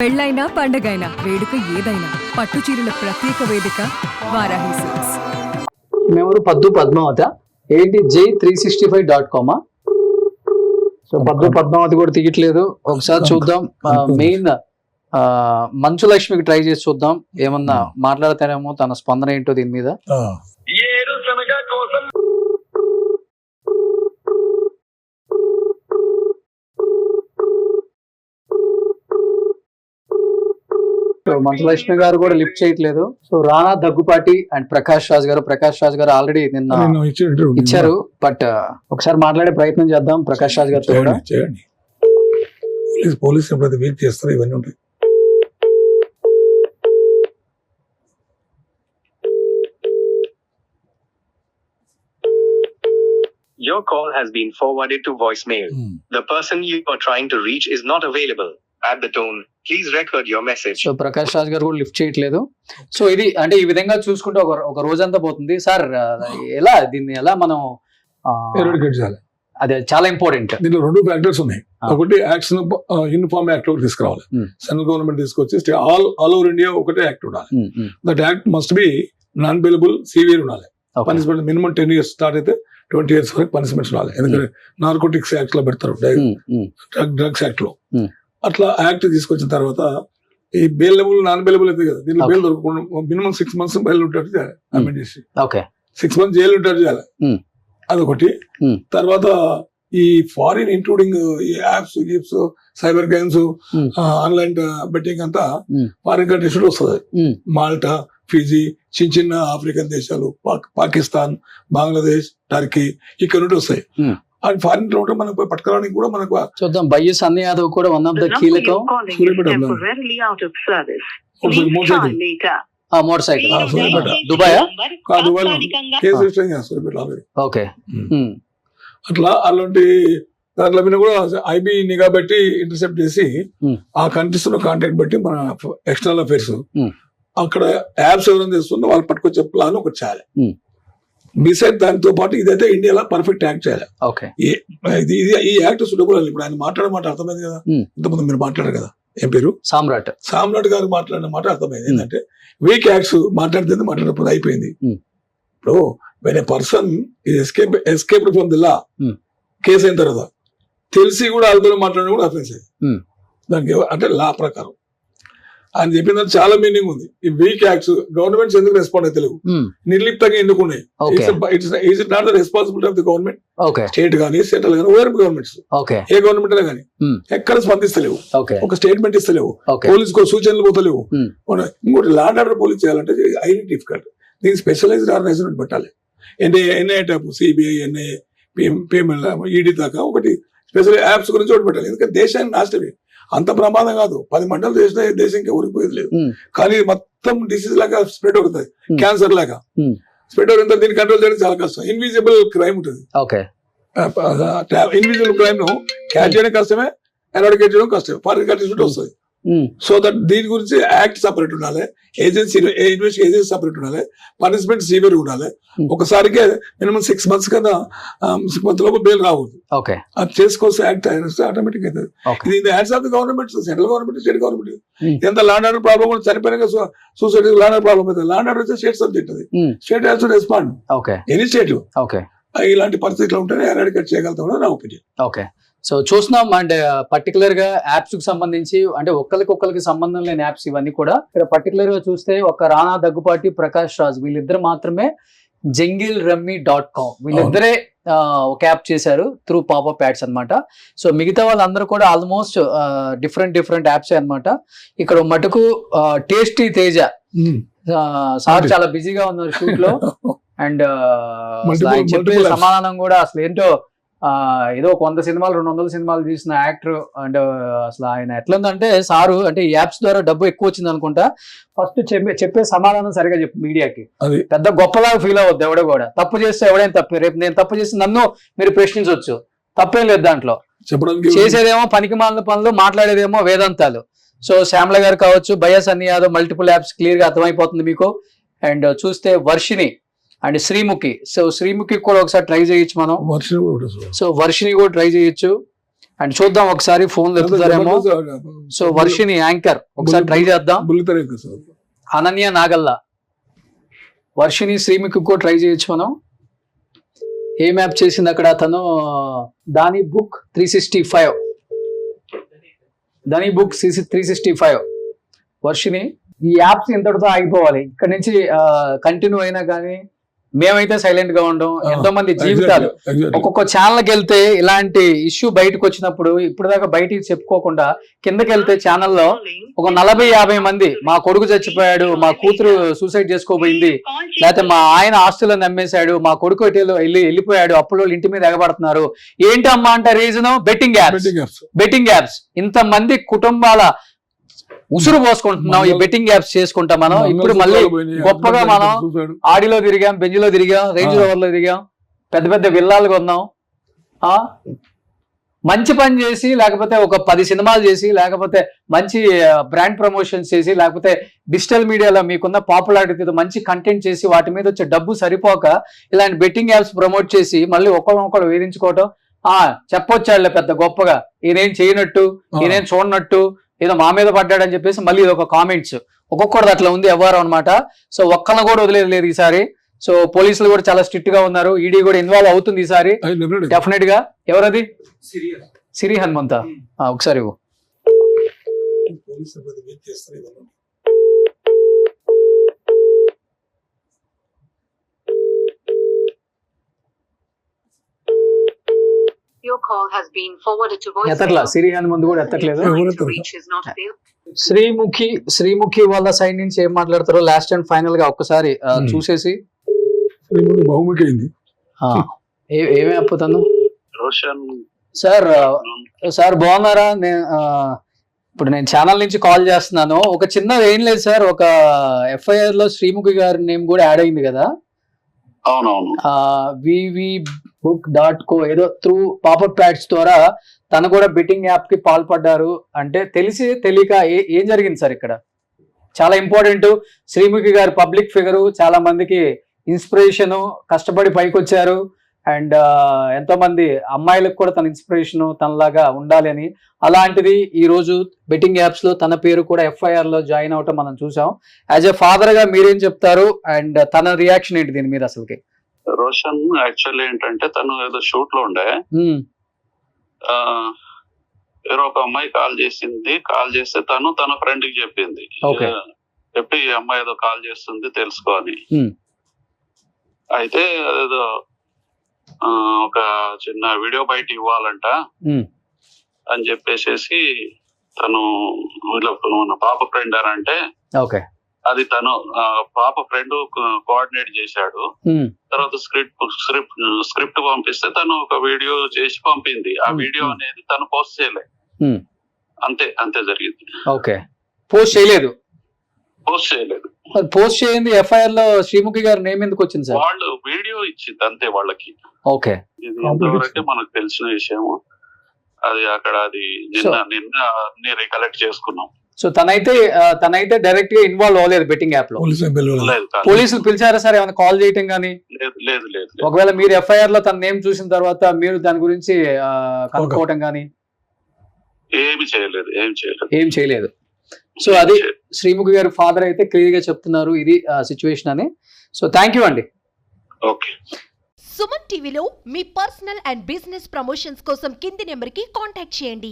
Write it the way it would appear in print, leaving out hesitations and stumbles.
పెళ్ళైనా పండగైనా వేడుక ఏదైనా పట్టు చీరల ప్రత్యేక వేదిక వారాహి సిల్క్స్. మేమెవరు పద్దు పద్మావత ఏంటి J365.com. సో పద్దు పద్మావతి కూడా తీయట్లేదు, ఒకసారి చూద్దాం. మెయిన్ మంచు లక్ష్మికి ట్రై చేసి చూద్దాం, ఏమన్నా మాట్లాడతానేమో, తన స్పందన ఏంటో దీని మీద. మంచు లక్ష్మి గారు కూడా లిఫ్ట్ చేయట్లేదు. So Rana Daggubati and Prakash Raj గారు ఆల్రెడీ నిన్న ఇచ్చారు, బట్ ఒకసారి మాట్లాడే ప్రయత్నం చేద్దాం ప్రకాష్ రాజ్ గారితో కూడా. పోలీస్ ఎప్పుడైతే వెయిట్ చేస్తారో ఇవన్నీ ఉంటాయి. Your call has been forwarded to voicemail. The person you are trying to reach is not available. At the tone, please record your message. So Prakash Raj గారు కూడా లిఫ్ట్ చేయట్లేదు. సో ఇది అంటే ఈ విధంగా చూసుకుంటే ఒక రోజంతా పోతుంది. సార్ ఎలా దీన్ని ఎలా మనం అదే చాలా ఇంపార్టెంట్. దీంట్లో రెండు ఫ్యాక్టర్స్ ఉన్నాయి. ఒకటి యాక్షన్ యూనిఫామ్ యాక్ట్ ఒకటి తీసుకురావాలి, సెంట్రల్ గవర్నమెంట్ తీసుకొచ్చి ఆల్ ఓవర్ ఇండియా ఒకటే యాక్ట్ ఉండాలి. That act must be non bailable, severe ఉండాలి. పనిష్మెంట్ మినిమం 10 years స్టార్ట్ అయితే 20 years వరకు పనిష్మెంట్స్ ఉండాలి. ఎందుకంటే నార్కోటిక్స్ యాక్ట్ లో పెడతారు, డ్రగ్స్ యాక్ట్ లో. అట్లా యాక్ట్ తీసుకొచ్చిన తర్వాత ఈ బెయిలబుల్ నాన్ బెయిలబుల్ అయితే కదా, దీనిలో బెయిల్ దొరకకుండా మినిమం 6 months బెయిల్ ఉంటాడు చేయాలి. అమెండ్ చేసి 6 months జైలు ఉంటాడు చేయాలి. అదొకటి. తర్వాత ఈ ఫారిన్ ఇంక్లూడింగ్ ఈ apps Gibbs cyber games online betting అంతా ఫారిన్ కంట్రీస్ వస్తుంది. మాల్టా, ఫిజీ, చిన్న చిన్న ఆఫ్రికన్ దేశాలు, పాకిస్తాన్, బంగ్లాదేశ్, టర్కీ ఇక్కడ నుండి వస్తాయి. అండ్ ఫారిన్ లో ఉంటే మనకు పట్టుకోవడానికి కూడా మనకు చూద్దాం. బయ్యస్ అన్ని యాదవ్ కూడా వన్ ఆఫ్ ద కీలకం. Motor cycle Dubai case register చేస్తారు ఆల్రెడీ. ఓకే. అట్లా అలాంటి దాంట్లో మీద కూడా ఐబీ నిఘా పెట్టి ఇంటర్సెప్ట్ చేసి ఆ కంట్రీస్ లో కాంటాక్ట్ బట్టి మన ఎక్స్టర్నల్ అఫైర్స్ అక్కడ యాప్స్ ఎవరైనా చేస్తుందో వాళ్ళు పట్టుకొచ్చే ప్లాన్ ఒకటి చేయాలి. బిసైడ్ దానితో పాటు ఇదైతే ఇండియాలో పర్ఫెక్ట్ యాక్ట్ చేయాలి. ఈ యాక్ట్ సూటబుల్. ఇప్పుడు ఆయన మాట్లాడే మాట అర్థమైంది కదా, ఇంతకుముందు మీరు మాట్లాడారు కదా, ఏం పేరు, సామ్రాట్ గారు మాట్లాడిన మాట అర్థమైంది. ఏంటంటే వీక్ యాక్ట్స్ మాట్లాడినప్పుడు అయిపోయింది. ఇప్పుడు when a person escaped from the law, case అయిన తర్వాత తెలిసి కూడా వాళ్ళతో మాట్లాడడం కూడా అఫెన్స్ అయింది దానికి, అంటే లా ప్రకారం. ఆయన చెప్పిన చాలా మీనింగ్ ఉంది. ఈ వీక్ యాక్ట్స్ గవర్నమెంట్స్ ఎందుకు రెస్పాండ్ అయితే లేవు, నిర్లిప్తంగా ఎందుకు ఉన్నాయి? It's not the responsibility of the government, state గానీ సెంట్రల్ గానీ ఓవర్ గవర్నమెంట్స్, ఏ గవర్నమెంట్ అయినా కానీ ఎక్కడ స్పందిస్తలేవు, ఒక స్టేట్మెంట్ ఇస్తలేవు, పోలీస్ సూచనలు పోతలేవు. ఇంకోటి లా అండ్ ఆర్డర్ పోలీస్ చేయాలంటే ఐడీ డిఫికల్ట్. దీనికి స్పెషలైజ్డ్ ఆర్గనైజేషన్ పెట్టాలి. NIA type, CBI, NIA, PML, ED దాకా ఒకటి స్పెషల్ యాప్స్ గురించి ఒకటి పెట్టాలి. ఎందుకంటే దేశాన్ని నాశనమే, అంత ప్రమాదం కాదు. 10 మంటలు చేసిన దేశంకి ఊరిపోయేది లేదు. కానీ మొత్తం డిసీజ్ లాగా స్ప్రెడ్ అవుతుంది, క్యాన్సర్ లాగా స్ప్రెడ్ అవుతుంది. దీన్ని కంట్రోల్ చేయడం చాలా కష్టం. ఇన్విజిబుల్ క్రైమ్ ఉంటుంది. ఇన్విజిబుల్ క్రైమ్ ను క్యాచ్ చేయడం కష్టమే, ఎరాడికేట్ చేయడం కష్టమే. ఫారిన్ కంట్రీస్ నుండి వస్తుంది. సో దట్ దీని గురించి యాక్ట్ సపరేట్ ఉండాలి, ఇన్వెస్టిగేషన్ ఏజెన్సీ సపరేట్ ఉండాలి, పనిష్మెంట్ సివియర్ ఉండాలి. ఒకసారికి మినిమం 6 months కన్నా 6 months లోపు బెయిల్ రావద్దు. అది చేసుకోవచ్చు యాక్ట్ ఆటోమేటిక్ అవుతుంది. ఇది in the hands of the government, central government, state government. ఎంత ల్యాండ్ ఆర్డర్ ప్రాబ్లం కూడా చనిపోయినా సూసైడ్ ల్యాండ్ ఆర్డర్ ప్రాబ్లం అవుతుంది. ల్యాండ్ ఆర్డర్ వచ్చే స్టేట్ సబ్జెక్ట్, అది state has to respond, any state. ఇలాంటి పరిస్థితులు ఉంటేనే ఎరాడికేట్ చేయగలుగుతాం నా ఒపీనియన్. సో చూస్తున్నాం. అండ్ పర్టికులర్ గా యాప్స్ కు సంబంధించి అంటే ఒక్కరికి సంబంధం లేని యాప్స్ ఇవన్నీ కూడా. ఇక్కడ పర్టికులర్ గా చూస్తే ఒక రానా దగ్గుపాటి, ప్రకాష్ రాజ్ వీళ్ళిద్దరు మాత్రమే JungleRummy.com వీళ్ళిద్దరే ఒక యాప్ చేశారు త్రూ పాపప్ యాడ్స్ అనమాట. సో మిగతా వాళ్ళందరూ కూడా ఆల్మోస్ట్ డిఫరెంట్ యాప్స్ అనమాట. ఇక్కడ మటుకు టేస్టీ తేజ సార్ చాలా బిజీగా ఉన్నారు షూట్ లో. అండ్ చెప్పే సమాధానం కూడా అసలు ఏంటో, ఏదో 100 సినిమాలు 200 సినిమాలు తీసిన యాక్టర్. అండ్ అసలు ఆయన ఎట్లుందంటే సారు, అంటే ఈ యాప్స్ ద్వారా డబ్బు ఎక్కువ వచ్చింది అనుకుంటా. ఫస్ట్ చెప్పే సమాధానం సరిగా చెప్పు మీడియాకి, పెద్ద గొప్పలాగా ఫీల్ అవ్వద్దు ఎవడో కూడా. తప్పు చేస్తే ఎవడైనా తప్పే, రేపు నేను తప్పు చేసి నన్ను మీరు ప్రశ్నించవచ్చు, తప్పేం లేదు దాంట్లో. చేసేదేమో పనికి మాలిన పనులు, మాట్లాడేదేమో వేదాంతాలు. సో శ్యామల గారు కావచ్చు, బయ్యస్ అన్ని యాదవ్, మల్టిపుల్ యాప్స్ క్లియర్ గా అర్థమైపోతుంది మీకు. అండ్ చూస్తే వర్షిని అండ్ శ్రీముఖి. సో శ్రీముఖి కూడా ఒకసారి ట్రై చేయొచ్చు మనం. సో వర్షిని కూడా ట్రై చేయొచ్చు. అండ్ చూద్దాం ఒకసారి ఫోన్ ఎత్తుతారేమో. సో వర్షిని యాంకర్ ఒకసారి ట్రై చేద్దాం. బుల్లితెర ఎక్కువ సార్. అనన్య నాగల్లా, వర్షిని శ్రీముఖి కూడా ట్రై చేయొచ్చు మనం. ఏం యాప్ చేసింది అక్కడ తను? దాని బుక్ 365, దాని బుక్ 365. వర్షిని, ఈ యాప్స్ ఇంతటితో ఆగిపోవాలి. ఇక్కడ నుంచి కంటిన్యూ అయినా కానీ మేమైతే సైలెంట్ గా ఉండం. ఎంతో మంది జీవితాలు ఒక్కొక్క ఛానల్కి వెళ్తే ఇలాంటి ఇష్యూ బయటకు వచ్చినప్పుడు ఇప్పుడు దాకా బయటికి చెప్పుకోకుండా కిందకి వెళ్తే ఛానల్లో ఒక 40-50 మంది మా కొడుకు చచ్చిపోయాడు, మా కూతురు సూసైడ్ చేసుకోబోయింది, లేకపోతే మా ఆయన ఆస్తులను నమ్మేశాడు, మా కొడుకు వెళ్ళిపోయాడు, అప్పులో ఇంటి మీద ఎగబడుతున్నారు. ఏంటమ్మా అంటే రీజన్ బెట్టింగ్ యాప్స్. ఇంతమంది కుటుంబాల ఉసురు పోసుకుంటున్నాం ఈ బెట్టింగ్ యాప్స్ చేసుకుంటా మనం. ఇప్పుడు మళ్ళీ గొప్పగా మనం ఆడిలో తిరిగాం, బెంజ్లో తిరిగాం, రేంజ్ రోవర్ లో తిరిగాం, పెద్ద పెద్ద విల్లాలు కొన్నాం. మంచి పని చేసి, లేకపోతే ఒక 10 సినిమాలు చేసి, లేకపోతే మంచి బ్రాండ్ ప్రమోషన్స్ చేసి, లేకపోతే డిజిటల్ మీడియాలో మీకున్న పాపులారిటీతో మంచి కంటెంట్ చేసి వాటి మీద వచ్చే డబ్బు సరిపోక ఇలాంటి బెట్టింగ్ యాప్స్ ప్రమోట్ చేసి మళ్ళీ ఒకళ్ళు వేధించుకోవటం. చెప్పొచ్చాడులే పెద్ద గొప్పగా, ఈయనేం చేయనట్టు, ఈయనేం చూడనట్టు, ఏదో మా మీద పడ్డాడని చెప్పేసి మళ్ళీ ఇది ఒక కామెంట్స్. ఒక్కొక్కటి అట్లా ఉంది వ్యవహారం అనమాట. సో ఒక్కళ్ళని కూడా వదిలేదు ఈసారి. సో పోలీసులు కూడా చాలా స్ట్రిక్ట్ గా ఉన్నారు. ఈడీ కూడా ఇన్వాల్వ్ అవుతుంది ఈసారి డెఫినెట్ గా. ఎవరది? సిరి హనుమంత. ఒకసారి Your call has been forwarded to ఎత్తట్లా, voicemail. సిరి హనుమంత్ కూడా ఎత్తట్లేదు. To reach is not available. Sreemukhi వాళ్ళ సైడ్ నుంచి ఏం మాట్లాడతారో లాస్ట్ అండ్ ఫైనల్ గా ఒక్కసారి చూసేసి. బహుముఖి అయింది. ఏమే అప్పుతాను రోషన్ సార్ బాగున్నారా? ఇప్పుడు నేను ఛానల్ నుంచి కాల్ చేస్తున్నాను. ఒక చిన్నది ఏం లేదు సార్, ఒక FIR లో శ్రీముఖి గారి నేమ్ కూడా యాడ్ అయింది కదా. అవునవును. vvbook.co ఏదో త్రూ పాపప్ ప్యాడ్స్ ద్వారా తను కూడా బెట్టింగ్ యాప్ కి పాల్పడ్డారు అంటే తెలిసి తెలియక ఏం జరిగింది సార్ ఇక్కడ? చాలా ఇంపార్టెంట్. శ్రీముఖి గారు పబ్లిక్ ఫిగరు, చాలా మందికి ఇన్స్పిరేషన్, కష్టపడి పైకి వచ్చారు. అండ్ ఎంతో మంది అమ్మాయిలకు కూడా తన ఇన్స్పిరేషన్ తనలాగా ఉండాలి అని. అలాంటిది ఈ రోజు బెట్టింగ్ యాప్స్ లో తన పేరు కూడా FIR లో జాయిన్ అవటం మనం చూసాం. యాజ్ ఎ ఫాదర్ గా మీరేం చెప్తారు అండ్ తన రియాక్షన్ ఏంటి దీని మీద అసలుకి? రోషన్ యాక్చువల్లీ ఏంటంటే తను ఏదో షూట్ లో ఉండే, ఎవరో ఒక అమ్మాయి కాల్ చేసింది. కాల్ చేస్తే తన ఫ్రెండ్ కి చెప్పింది, చెప్పి ఈ అమ్మాయి ఏదో కాల్ చేస్తుంది తెలుసుకో అని. అయితే అదేదో ఒక చిన్న వీడియో బయట ఇవ్వాలంట అని చెప్పేసి తను మన పాప ఫ్రెండ్ అని అంటే అది తను పాప ఫ్రెండ్ కోఆర్డినేట్ చేశాడు. తర్వాత స్క్రిప్ట్ పంపిస్తే తను ఒక వీడియో చేసి పంపింది. ఆ వీడియో అనేది తను పోస్ట్ చేయలేదు. అంతే జరిగింది. పోస్ట్ చేయలేదు. పోస్ట్ చేయండి. FIR లో శ్రీముఖి గారి నేమ్ ఎందుకు వచ్చింది సార్? వాళ్ళు వీడియో ఇచ్చింది అంతే వాళ్ళకి. ఇది ఎంతవరకే మనకు తెలిసిన విషయము. అది అక్కడ అది నిన్న రికలెక్ట్ చేసుకున్నాం. సో తనైతే డైరెక్ట్ గా ఇన్వాల్వ్ అవ్వలేదు బెట్టింగ్ యాప్ లో. పోలీసులు పిలిచారా సార్ ఏమైనా కాల్ చేయటం కానీ? లేదు. ఒకవేళ మీరు FIR లో తన నేమ్ చూసిన తర్వాత మీరు దాని గురించి కనుక్కోవటం కానీ? ఏం చేయలేదు. సో అది శ్రీముఖి గారి ఫాదర్ అయితే క్లియర్ గా చెప్తున్నారు ఇది సిచ్యువేషన్ అని. సో థ్యాంక్ యూ అండి. ఓకే. సుమన్ టీవీలో మీ పర్సనల్ అండ్ బిజినెస్ ప్రమోషన్స్ కోసం కింది నెంబర్కి కాంటాక్ట్ చేయండి.